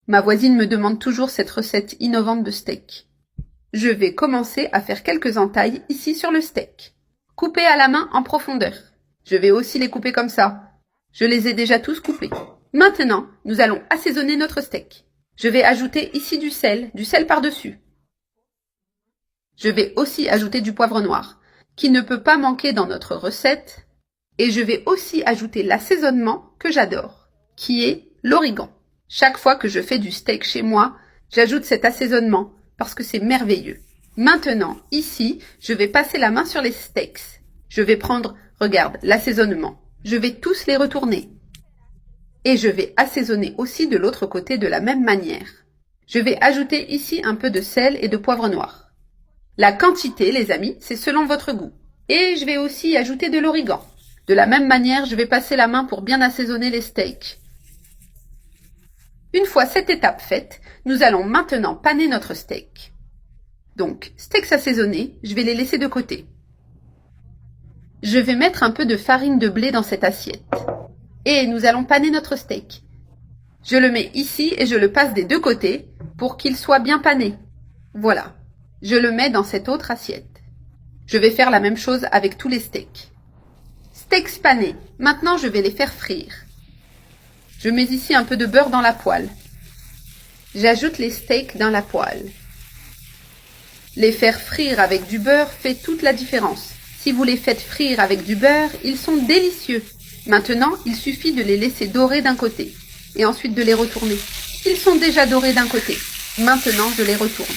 Ma voisine me demande toujours cette recette innovante de steak. Je vais commencer à faire quelques entailles ici sur le steak. Couper à la main en profondeur. Je vais aussi les couper comme ça. Je les ai déjà tous coupés. Maintenant, nous allons assaisonner notre steak. Je vais ajouter ici du sel par-dessus. Je vais aussi ajouter du poivre noir, qui ne peut pas manquer dans notre recette. Et je vais aussi ajouter l'assaisonnement que j'adore, qui est l'origan. Chaque fois que je fais du steak chez moi, j'ajoute cet assaisonnement parce que c'est merveilleux. Maintenant, ici, je vais passer la main sur les steaks. Je vais prendre, regarde, l'assaisonnement. Je vais tous les retourner. Et je vais assaisonner aussi de l'autre côté de la même manière. Je vais ajouter ici un peu de sel et de poivre noir. La quantité, les amis, c'est selon votre goût. Et je vais aussi ajouter de l'origan. De la même manière, je vais passer la main pour bien assaisonner les steaks. Une fois cette étape faite, nous allons maintenant paner notre steak. Donc, steaks assaisonnés, je vais les laisser de côté. Je vais mettre un peu de farine de blé dans cette assiette. Et nous allons paner notre steak. Je le mets ici et je le passe des deux côtés pour qu'il soit bien pané. Voilà. Je le mets dans cette autre assiette. Je vais faire la même chose avec tous les steaks. Steaks panés. Maintenant, je vais les faire frire. Je mets ici un peu de beurre dans la poêle. J'ajoute les steaks dans la poêle. Les faire frire avec du beurre fait toute la différence. Si vous les faites frire avec du beurre, ils sont délicieux. Maintenant, il suffit de les laisser dorer d'un côté et ensuite de les retourner. Ils sont déjà dorés d'un côté. Maintenant, je les retourne.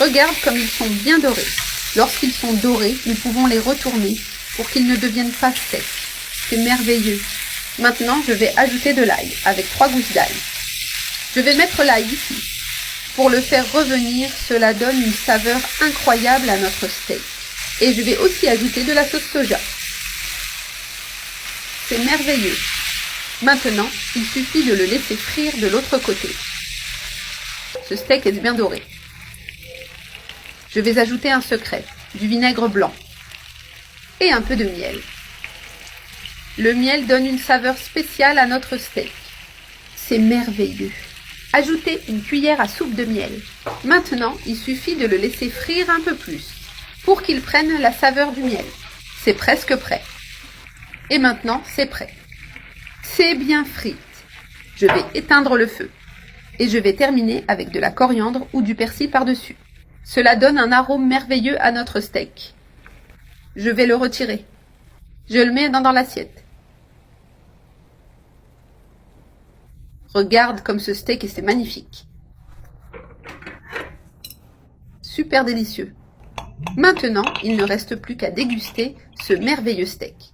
Regarde comme ils sont bien dorés. Lorsqu'ils sont dorés, nous pouvons les retourner pour qu'ils ne deviennent pas secs. C'est merveilleux. Maintenant, je vais ajouter de l'ail avec 3 gousses d'ail. Je vais mettre l'ail ici. Pour le faire revenir, cela donne une saveur incroyable à notre steak. Et je vais aussi ajouter de la sauce soja. C'est merveilleux. Maintenant, il suffit de le laisser frire de l'autre côté. Ce steak est bien doré. Je vais ajouter un secret, du vinaigre blanc et un peu de miel. Le miel donne une saveur spéciale à notre steak. C'est merveilleux. Ajoutez une cuillère à soupe de miel. Maintenant, il suffit de le laisser frire un peu plus pour qu'il prenne la saveur du miel. C'est presque prêt. Et maintenant, c'est prêt. C'est bien frit. Je vais éteindre le feu. Et je vais terminer avec de la coriandre ou du persil par-dessus. Cela donne un arôme merveilleux à notre steak. Je vais le retirer. Je le mets dans l'assiette. Regarde comme ce steak c'est magnifique. Super délicieux. Maintenant, il ne reste plus qu'à déguster ce merveilleux steak.